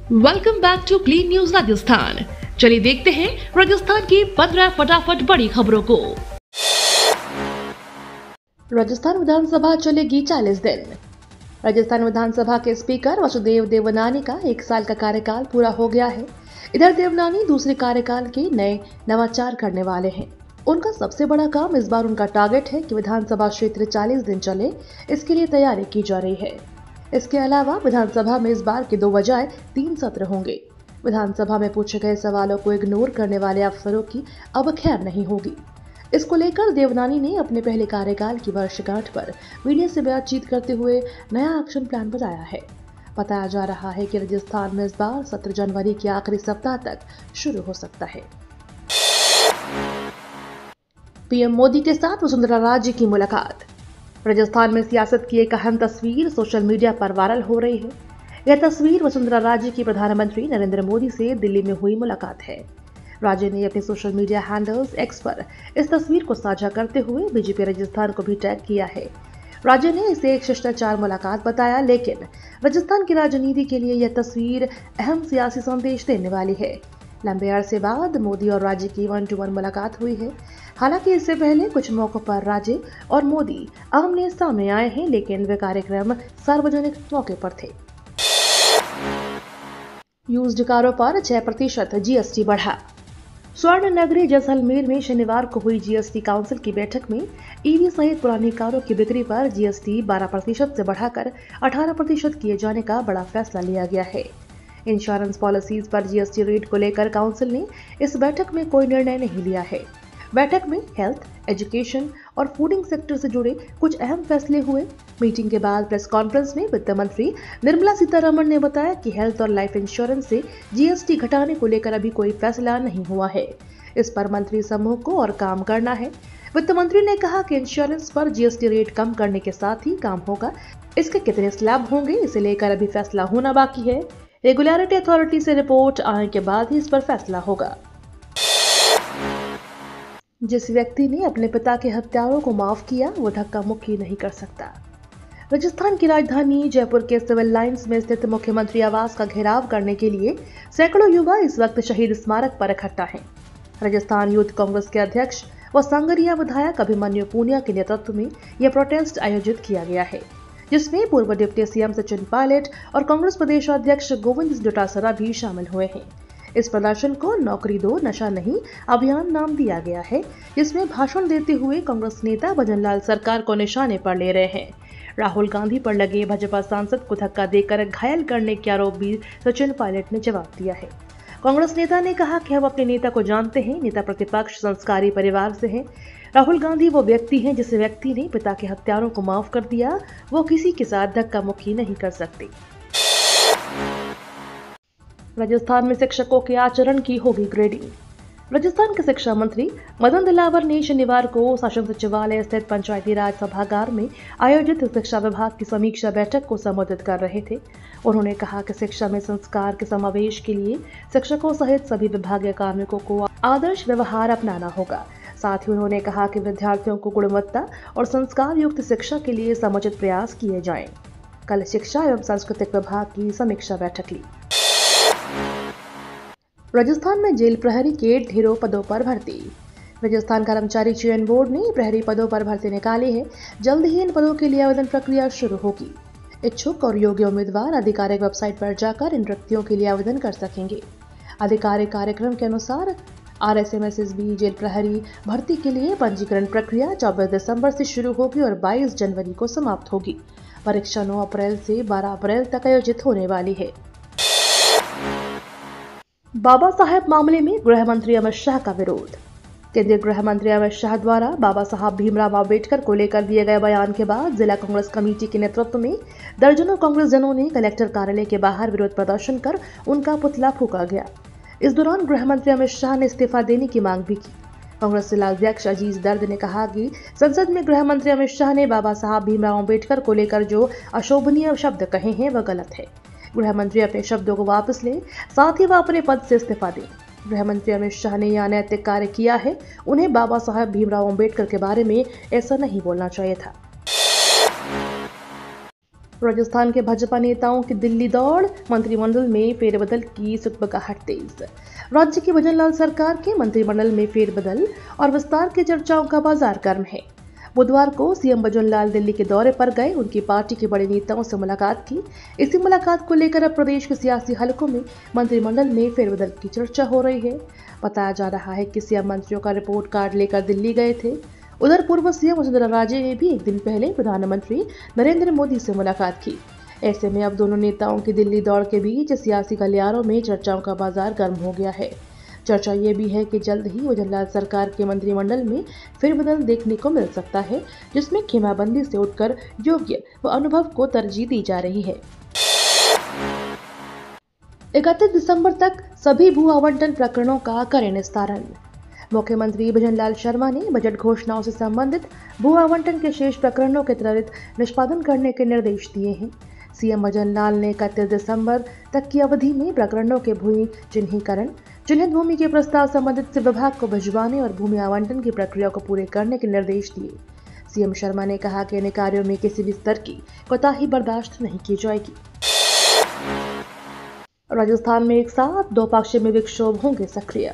Welcome back to clean news Rajasthan. चलिए देखते हैं राजस्थान की 15 फटाफट बड़ी खबरों को। राजस्थान विधानसभा चलेगी 40 दिन। राजस्थान विधानसभा के स्पीकर वासुदेव देवनानी का 1 साल का कार्यकाल पूरा हो गया है। इधर देवनानी दूसरे कार्यकाल के नए नवाचार करने वाले हैं। उनका सबसे बड़ा काम इस बार उनका टारगेट है कि विधानसभा क्षेत्र 40 दिन चले, इसके लिए तैयारी की जा रही है। इसके अलावा विधानसभा में इस बार के 2 बजाय 3 सत्र होंगे। विधानसभा में पूछे गए सवालों को इग्नोर करने वाले अफसरों की अब खैर नहीं होगी। इसको लेकर देवनानी ने अपने पहले कार्यकाल की वर्षगांठ पर मीडिया से बातचीत करते हुए नया एक्शन प्लान बताया है। बताया जा रहा है कि राजस्थान में इस बार सत्र जनवरी के आखिरी सप्ताह तक शुरू हो सकता है। पीएम मोदी के साथ वसुंधरा राजे की मुलाकात। राजस्थान में सियासत की एक अहम तस्वीर सोशल मीडिया पर वायरल हो रही है। यह तस्वीर वसुंधरा राजे की प्रधानमंत्री नरेंद्र मोदी से दिल्ली में हुई मुलाकात है। राजे ने अपने सोशल मीडिया हैंडल्स एक्स पर इस तस्वीर को साझा करते हुए बीजेपी राजस्थान को भी टैग किया है। राजे ने इसे एक शिष्टाचार मुलाकात बताया, लेकिन राजस्थान की राजनीति के लिए यह तस्वीर अहम सियासी संदेश देने वाली है। लंबे अरसे बाद मोदी और राजे की 1-to-1 मुलाकात हुई है। हालांकि इससे पहले कुछ मौकों पर राजे और मोदी आमने सामने आए हैं, लेकिन वे कार्यक्रम सार्वजनिक मौके पर थे। यूज्ड कारों पर 6% जीएसटी बढ़ा। स्वर्ण नगरी जैसलमेर में शनिवार को हुई जीएसटी काउंसिल की बैठक में ईवी सहित पुरानी कारों की बिक्री पर जीएसटी 12% से बढ़ाकर 18% किए जाने का बड़ा फैसला लिया गया है। इंश्योरेंस पॉलिसीज पर जीएसटी रेट को लेकर काउंसिल ने इस बैठक में कोई निर्णय नहीं लिया है। बैठक में हेल्थ, एजुकेशन और फूडिंग सेक्टर से जुड़े कुछ अहम फैसले हुए। मीटिंग के बाद प्रेस कॉन्फ्रेंस में वित्त मंत्री निर्मला सीतारमण ने बताया कि हेल्थ और लाइफ इंश्योरेंस से जीएसटी घटाने को लेकर अभी कोई फैसला नहीं हुआ है। इस पर मंत्री समूह को और काम करना है। वित्त मंत्री ने कहा कि इंश्योरेंस पर जीएसटी रेट कम करने के साथ ही काम होगा। इसके कितने स्लैब होंगे, इसे लेकर अभी फैसला होना बाकी है। रेगुलेटरी अथॉरिटी से रिपोर्ट आने के बाद ही इस पर फैसला होगा। जिस व्यक्ति ने अपने पिता के हत्यारों को माफ किया, वो धक्का मुक्की नहीं कर सकता। राजस्थान की राजधानी जयपुर के सिविल लाइंस में स्थित मुख्यमंत्री आवास का घेराव करने के लिए सैकड़ों युवा इस वक्त शहीद स्मारक पर इकट्ठा हैं। राजस्थान यूथ कांग्रेस के अध्यक्ष व सांगरिया विधायक अभिमन्यु पूनिया के नेतृत्व में यह प्रोटेस्ट आयोजित किया गया है, जिसमें पूर्व डिप्टी सीएम सचिन पायलट और कांग्रेस प्रदेश अध्यक्ष गोविंद डोटासरा भी शामिल हुए हैं। इस प्रदर्शन को नौकरी दो नशा नहीं अभियान नाम दिया गया है, जिसमें भाषण देते हुए कांग्रेस नेता भजनलाल सरकार को निशाने पर ले रहे हैं। राहुल गांधी पर लगे भाजपा सांसद को धक्का देकर घायल करने के आरोप भी सचिन पायलट ने जवाब दिया है। कांग्रेस नेता ने कहा कि हम अपने नेता को जानते हैं। नेता प्रतिपक्ष संस्कारी परिवार से हैं। राहुल गांधी वो व्यक्ति हैं जिस व्यक्ति ने पिता के हत्यारों को माफ कर दिया, वो किसी के साथ धक्का मुक्की नहीं कर सकते। राजस्थान में शिक्षकों के आचरण की होगी ग्रेडिंग। राजस्थान के शिक्षा मंत्री मदन दिलावर ने शनिवार को शासन सचिवालय स्थित पंचायती राज सभागार में आयोजित शिक्षा विभाग की समीक्षा बैठक को संबोधित कर रहे थे। उन्होंने कहा कि शिक्षा में संस्कार के समावेश के लिए शिक्षकों सहित सभी विभागीय कार्मिकों को आदर्श व्यवहार अपनाना होगा। साथ ही उन्होंने कहा कि विद्यार्थियों को गुणवत्ता और संस्कार युक्त शिक्षा के लिए समुचित प्रयास किए जाएं। कल शिक्षा एवं सांस्कृतिक विभाग की समीक्षा बैठक ली। राजस्थान में जेल प्रहरी के ढेरों पदों पर भर्ती। राजस्थान कर्मचारी चयन बोर्ड ने प्रहरी पदों पर भर्ती निकाली है। जल्द ही इन पदों के लिए आवेदन प्रक्रिया शुरू होगी। इच्छुक और योग्य उम्मीदवार आधिकारिक वेबसाइट पर जाकर इन रिक्तियों के लिए आवेदन कर सकेंगे। आधिकारिक कार्यक्रम के अनुसार RSMSSB जेल प्रहरी भर्ती के लिए पंजीकरण प्रक्रिया 24 दिसंबर से शुरू होगी और 22 जनवरी को समाप्त होगी। परीक्षा 9 अप्रैल से 12 अप्रैल तक आयोजित होने वाली है। बाबा साहेब मामले में गृह मंत्री अमित शाह का विरोध। केंद्रीय गृह मंत्री अमित शाह द्वारा बाबा साहब भीमराव अम्बेडकर को लेकर दिए गए बयान के बाद जिला कांग्रेस कमेटी के नेतृत्व में दर्जनों कांग्रेस जनों ने कलेक्टर कार्यालय के बाहर विरोध प्रदर्शन कर उनका पुतला फूंका गया। इस दौरान गृह मंत्री अमित शाह ने इस्तीफा देने की मांग भी की। कांग्रेस जिला अध्यक्ष अजीज दर्द ने कहा कि संसद में गृह मंत्री अमित शाह ने बाबा साहब भीमराव अम्बेडकर को लेकर जो अशोभनीय शब्द कहे हैं वह गलत है। गृह मंत्री अपने शब्दों को वापस लें, साथ ही वह अपने पद से इस्तीफा दें। गृह मंत्री अमित शाह ने यह अनैतिक कार्य किया है। उन्हें बाबा साहब भीमराव अम्बेडकर के बारे में ऐसा नहीं बोलना चाहिए था। राजस्थान के भाजपा नेताओं की दिल्ली दौड़, मंत्रिमंडल में फेरबदल की सुगबुगाहट तेज। राज्य की भजनलाल सरकार के मंत्रिमंडल में फेरबदल और विस्तार की चर्चाओं का बाजार गर्म है। बुधवार को सीएम भजनलाल दिल्ली के दौरे पर गए, उनकी पार्टी के बड़े नेताओं से मुलाकात की। इसी मुलाकात को लेकर अब प्रदेश के सियासी हलकों में मंत्रिमंडल में फेरबदल की चर्चा हो रही है। बताया जा रहा है कि सीएम मंत्रियों का रिपोर्ट कार्ड लेकर दिल्ली गए थे। उधर पूर्व सीएम वसुंधरा राजे ने भी एक दिन पहले प्रधानमंत्री नरेंद्र मोदी से मुलाकात की। ऐसे में अब दोनों नेताओं की दिल्ली दौड़ के बीच सियासी गलियारों में चर्चाओं का बाजार गर्म हो गया है। चर्चा ये भी है कि जल्द ही भजनलाल सरकार के मंत्रिमंडल में फेरबदल देखने को मिल सकता है, जिसमें खेमाबंदी से उठकर योग्य व अनुभव को तरजीह दी जा रही है। 31 दिसंबर तक सभी भू आवंटन प्रकरणों का करें निस्तारण। मुख्यमंत्री भजनलाल शर्मा ने बजट घोषणाओं से संबंधित भू आवंटन के शेष प्रकरणों के त्वरित निष्पादन करने के निर्देश दिए हैं। सीएम भजनलाल ने 31 दिसंबर तक की अवधि में प्रकरणों के भूमि चिन्हीकरण, चिन्हित भूमि के प्रस्ताव संबंधित विभाग को भिजवाने और भूमि आवंटन की प्रक्रिया को पूरे करने के निर्देश दिए। सीएम शर्मा ने कहा कि इन कार्यों में किसी भी स्तर की कोताही बर्दाश्त नहीं की जाएगी। राजस्थान में एक साथ दो पश्चिमी विक्षोभ होंगे सक्रिय।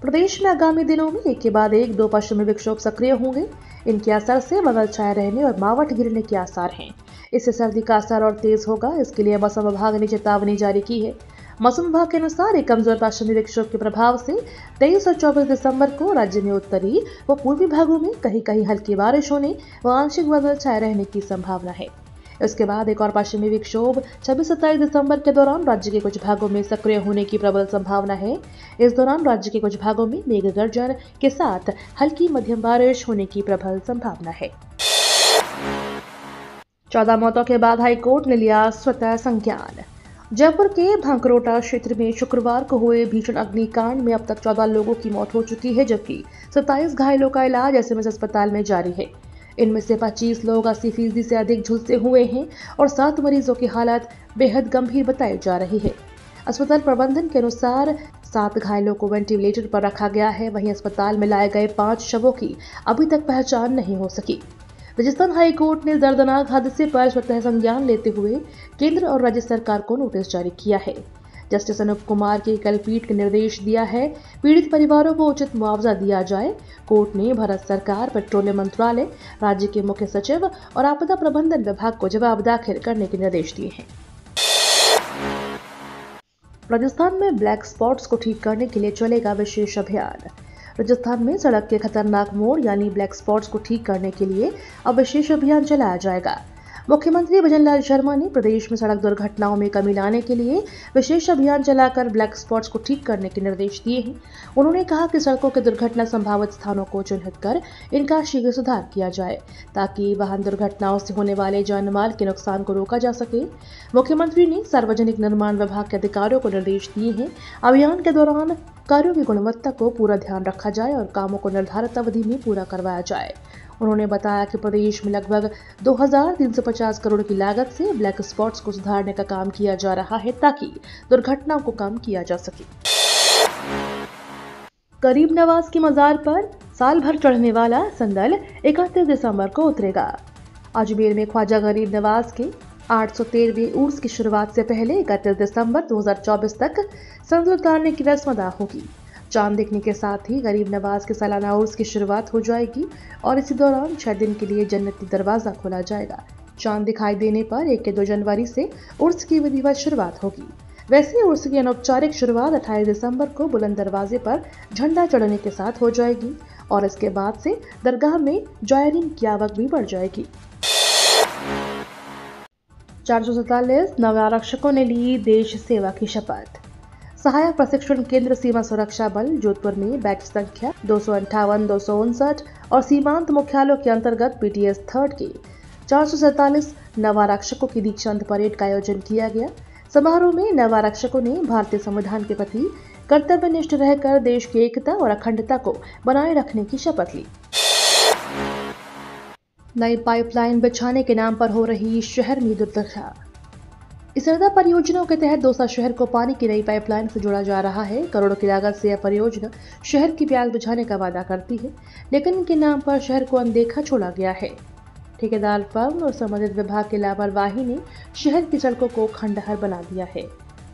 प्रदेश में आगामी दिनों में एक के बाद एक दो पश्चिमी विक्षोभ सक्रिय होंगे। इनके असर से बादल छाए रहने और मावठ गिरने के आसार हैं। इससे सर्दी का असर और तेज होगा। इसके लिए मौसम विभाग ने चेतावनी जारी की है। मौसम विभाग के अनुसार एक कमजोर पश्चिमी विक्षोभ के प्रभाव से 23 और 24 दिसंबर को राज्य में उत्तरी व पूर्वी भागों में कहीं कहीं हल्की बारिश होने व आंशिक बादल छाए रहने की संभावना है। इसके बाद एक और पश्चिमी विक्षोभ 26-27 दिसंबर के दौरान राज्य के कुछ भागों में सक्रिय होने की प्रबल संभावना है। इस दौरान राज्य के कुछ भागों में मेघ गर्जन के साथ हल्की मध्यम बारिश होने की प्रबल संभावना है। 14 मौतों के बाद हाईकोर्ट ने लिया स्वतः संज्ञान। जयपुर के भांकरोटा क्षेत्र में शुक्रवार को हुए भीषण अग्निकांड में अब तक 14 लोगों की मौत हो चुकी है, जबकि 27 घायलों का इलाज एसएमएस अस्पताल में जारी है। इनमें से 25 लोग 80% से अधिक झुलसे हुए हैं और 7 मरीजों की हालत बेहद गंभीर बताई जा रही है। अस्पताल प्रबंधन के अनुसार 7 घायलों को वेंटिलेटर पर रखा गया है। वहीं अस्पताल में लाए गए 5 शवों की अभी तक पहचान नहीं हो सकी। राजस्थान हाईकोर्ट ने दर्दनाक हादसे पर स्वतः संज्ञान लेते हुए केंद्र और राज्य सरकार को नोटिस जारी किया है। जस्टिस अनूप कुमार की एकल पीठ ने निर्देश दिया है पीड़ित परिवारों को उचित मुआवजा दिया जाए। कोर्ट ने भारत सरकार, पेट्रोलियम मंत्रालय, राज्य के मुख्य सचिव और आपदा प्रबंधन विभाग को जवाब दाखिल करने के निर्देश दिए हैं। राजस्थान में ब्लैक स्पॉट्स को ठीक करने के लिए चलेगा विशेष अभियान। राजस्थान में सड़क के खतरनाक मोड़ यानी ब्लैक स्पॉट्स को ठीक करने के लिए अब विशेष अभियान चलाया जाएगा। मुख्यमंत्री भजनलाल शर्मा ने प्रदेश में सड़क दुर्घटनाओं में कमी लाने के लिए विशेष अभियान चलाकर ब्लैक स्पॉट्स को ठीक करने के निर्देश दिए हैं। उन्होंने कहा कि सड़कों के दुर्घटना संभावित स्थानों को चिन्हित कर इनका शीघ्र सुधार किया जाए, ताकि वाहन दुर्घटनाओं से होने वाले जान माल के नुकसान को रोका जा सके। मुख्यमंत्री ने सार्वजनिक निर्माण विभाग के अधिकारियों को निर्देश दिए हैं अभियान के दौरान कार्यों की गुणवत्ता को पूरा ध्यान रखा जाए और कामों को निर्धारित अवधि में पूरा करवाया जाए। उन्होंने बताया कि प्रदेश में लगभग 2350 करोड़ की लागत से ब्लैक स्पॉट्स को सुधारने का काम किया जा रहा है, ताकि दुर्घटनाओं को कम किया जा सके। गरीब नवाज की मजार पर साल भर चढ़ने वाला संदल 31 दिसंबर को उतरेगा। अजमेर में ख्वाजा गरीब नवाज के 813वें उर्स की शुरुआत से पहले 31 दिसंबर 2024 तक संदल उतारने की रस्म अदा होगी। चांद दिखने के साथ ही गरीब नवाज के सालाना उर्स की शुरुआत हो जाएगी और इसी दौरान 6 दिन के लिए जन्नती दरवाजा खोला जाएगा। चांद दिखाई देने पर 1 के 2 जनवरी से उर्स की विधिवत शुरुआत होगी। वैसे उर्स की अनौपचारिक शुरुआत 28 दिसंबर को बुलंद दरवाजे पर झंडा चढ़ने के साथ हो जाएगी और इसके बाद से दरगाह में जायरीन की आवक भी बढ़ जाएगी। 447 नव आरक्षकों ने ली देश सेवा की शपथ। सहायक प्रशिक्षण केंद्र सीमा सुरक्षा बल जोधपुर में बैच संख्या 258, 259 और सीमांत मुख्यालयों के अंतर्गत पीटीएस 3 के 447 नव आरक्षकों की दीक्षांत परेड का आयोजन किया गया। समारोह में नव आरक्षकों ने भारतीय संविधान के प्रति कर्तव्यनिष्ठ रहकर देश की एकता और अखंडता को बनाए रखने की शपथ ली। नई पाइपलाइन बिछाने के नाम पर हो रही शहर में दुर्दशा। इसरदा परियोजनाओं के तहत दौसा शहर को पानी की नई पाइपलाइन से जोड़ा जा रहा है। करोड़ों की लागत से यह परियोजना शहर की प्यास बुझाने का वादा करती है, लेकिन इनके नाम पर शहर को अनदेखा छोड़ा गया है। ठेकेदार फर्म और संबंधित विभाग की लापरवाही ने शहर की सड़कों को खंडहर बना दिया है।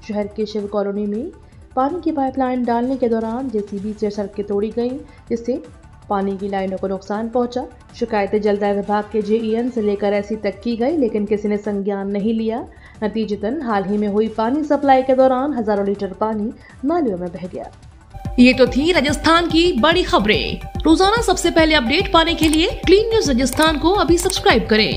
शहर के शिव कॉलोनी में पानी की पाइपलाइन डालने के दौरान जेसीबी से सड़कें तोड़ी गईं, जिससे पानी की लाइनों को नुकसान पहुंचा। शिकायतें जलदाय विभाग के जेईएन से लेकर ऐसी तक की गई, लेकिन किसी ने संज्ञान नहीं लिया। नतीजतन हाल ही में हुई पानी सप्लाई के दौरान हजारों लीटर पानी नालियों में बह गया। ये तो थी राजस्थान की बड़ी खबरें। रोजाना सबसे पहले अपडेट पाने के लिए क्लीन न्यूज राजस्थान को अभी सब्सक्राइब करें।